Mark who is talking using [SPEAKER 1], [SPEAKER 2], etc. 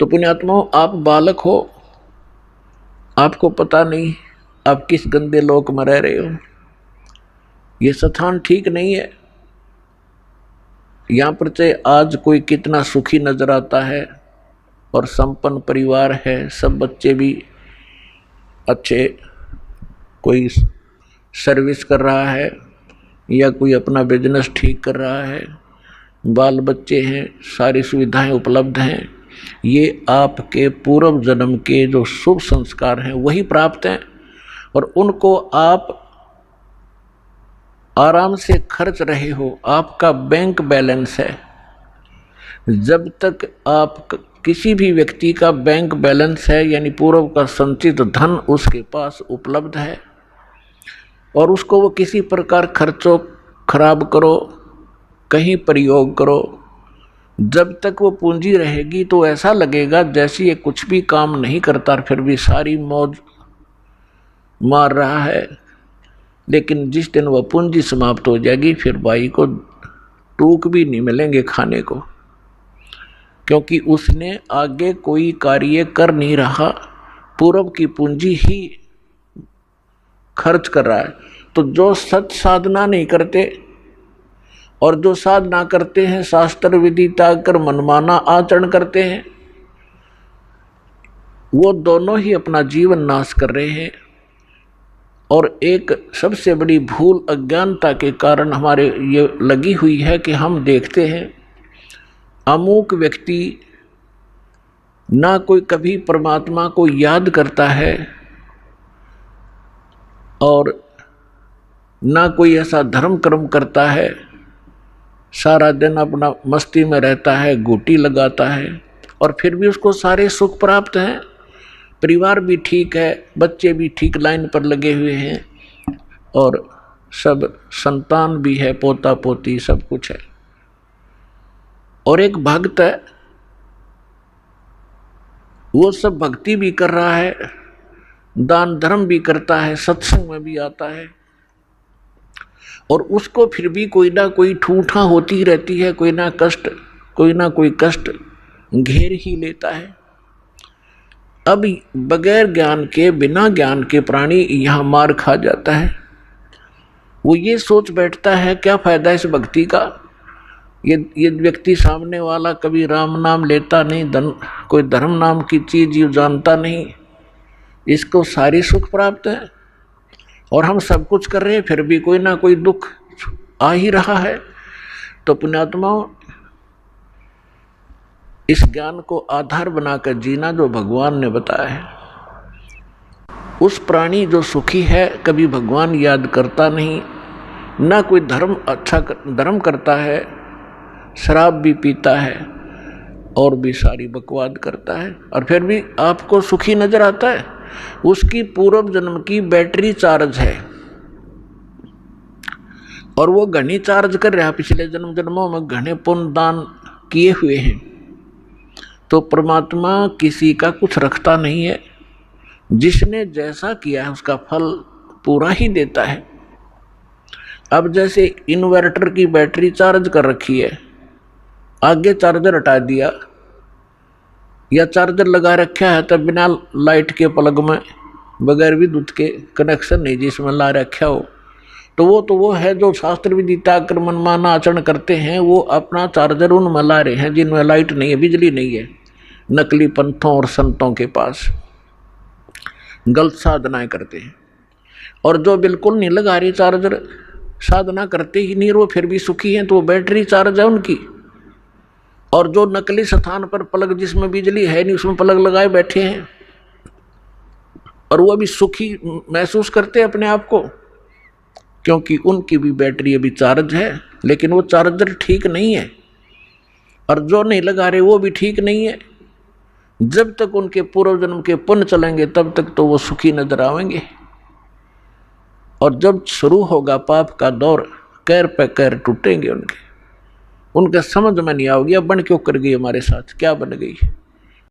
[SPEAKER 1] तो पुण्यात्माओं, आप बालक हो, आपको पता नहीं आप किस गंदे लोक में रह रहे हो। ये स्थान ठीक नहीं है। यहाँ पर से आज कोई कितना सुखी नजर आता है और संपन्न परिवार है, सब बच्चे भी अच्छे, कोई सर्विस कर रहा है या कोई अपना बिजनेस ठीक कर रहा है, बाल बच्चे हैं, सारी सुविधाएं उपलब्ध हैं। ये आपके पूर्व जन्म के जो शुभ संस्कार हैं वही प्राप्त हैं और उनको आप आराम से खर्च रहे हो। आपका बैंक बैलेंस है। जब तक आप किसी भी व्यक्ति का बैंक बैलेंस है यानी पूर्व का संचित धन उसके पास उपलब्ध है और उसको वो किसी प्रकार खर्चो खराब करो, कहीं प्रयोग करो, जब तक वो पूंजी रहेगी तो ऐसा लगेगा जैसे ये कुछ भी काम नहीं करता, फिर भी सारी मौज मार रहा है। लेकिन जिस दिन वह पूंजी समाप्त हो जाएगी फिर भाई को टूक भी नहीं मिलेंगे खाने को, क्योंकि उसने आगे कोई कार्य कर नहीं रहा, पूर्व की पूंजी ही खर्च कर रहा है। तो जो सत साधना नहीं करते और जो साधना करते हैं, शास्त्र विधि त्याग कर मनमाना आचरण करते हैं, वो दोनों ही अपना जीवन नाश कर रहे हैं। और एक सबसे बड़ी भूल अज्ञानता के कारण हमारे ये लगी हुई है कि हम देखते हैं अमुक व्यक्ति ना कोई कभी परमात्मा को याद करता है और ना कोई ऐसा धर्म कर्म करता है, सारा दिन अपना मस्ती में रहता है, गोटी लगाता है और फिर भी उसको सारे सुख प्राप्त हैं, परिवार भी ठीक है, बच्चे भी ठीक लाइन पर लगे हुए हैं और सब संतान भी है, पोता पोती सब कुछ है। और एक भक्त है, वो सब भक्ति भी कर रहा है, दान धर्म भी करता है, सत्संग में भी आता है और उसको फिर भी कोई ना कोई ठूठा होती रहती है, कोई ना कोई कष्ट घेर ही लेता है। अब बगैर ज्ञान के, बिना ज्ञान के प्राणी यहाँ मार खा जाता है। वो ये सोच बैठता है क्या फायदा इस भक्ति का, ये व्यक्ति सामने वाला कभी राम नाम लेता नहीं, कोई धर्म नाम की चीज ये जानता नहीं, इसको सारी सुख प्राप्त है और हम सब कुछ कर रहे हैं फिर भी कोई ना कोई दुख आ ही रहा है। तो पुण्यात्माओं, इस ज्ञान को आधार बनाकर जीना जो भगवान ने बताया है, उस प्राणी जो सुखी है कभी भगवान याद करता नहीं, ना कोई धर्म करता है, शराब भी पीता है और भी सारी बकवाद करता है और फिर भी आपको सुखी नजर आता है। उसकी पूर्व जन्म की बैटरी चार्ज है और वो घनी चार्ज कर रहा है, पिछले जन्मों में घने पुण्य दान किए हुए हैं। तो परमात्मा किसी का कुछ रखता नहीं है, जिसने जैसा किया है उसका फल पूरा ही देता है। अब जैसे इन्वर्टर की बैटरी चार्ज कर रखी है, आगे चार्जर हटा दिया या चार्जर लगा रखा है तब बिना लाइट के प्लग में बगैर विद्युत के कनेक्शन नहीं जिसमें ला रखा हो, तो वो है जो शास्त्र विधि त्याग कर मनमाना आचरण करते हैं, वो अपना चार्जर उनमें ला रहे हैं जिनमें लाइट नहीं है, बिजली नहीं है, नकली पंथों और संतों के पास गलत साधनाएं करते हैं। और जो बिल्कुल नहीं लगा रही चार्जर, साधना करते ही नहीं, वो फिर भी सुखी हैं, तो वो बैटरी चार्ज है उनकी। और जो नकली स्थान पर प्लग जिसमें बिजली है नहीं उसमें प्लग लगाए बैठे हैं और वो भी सुखी महसूस करते हैं अपने आप को, क्योंकि उनकी भी बैटरी अभी चार्ज है लेकिन वो चार्जर ठीक नहीं है। और जो नहीं लगा रहे वो भी ठीक नहीं है। जब तक उनके पूर्व जन्म के पुण्य चलेंगे तब तक तो वो सुखी नजर आएंगे और जब शुरू होगा पाप का दौर, कैर पे कैर टूटेंगे उनके समझ में नहीं आओगे अब बन क्यों कर गई हमारे साथ, क्या बन गई।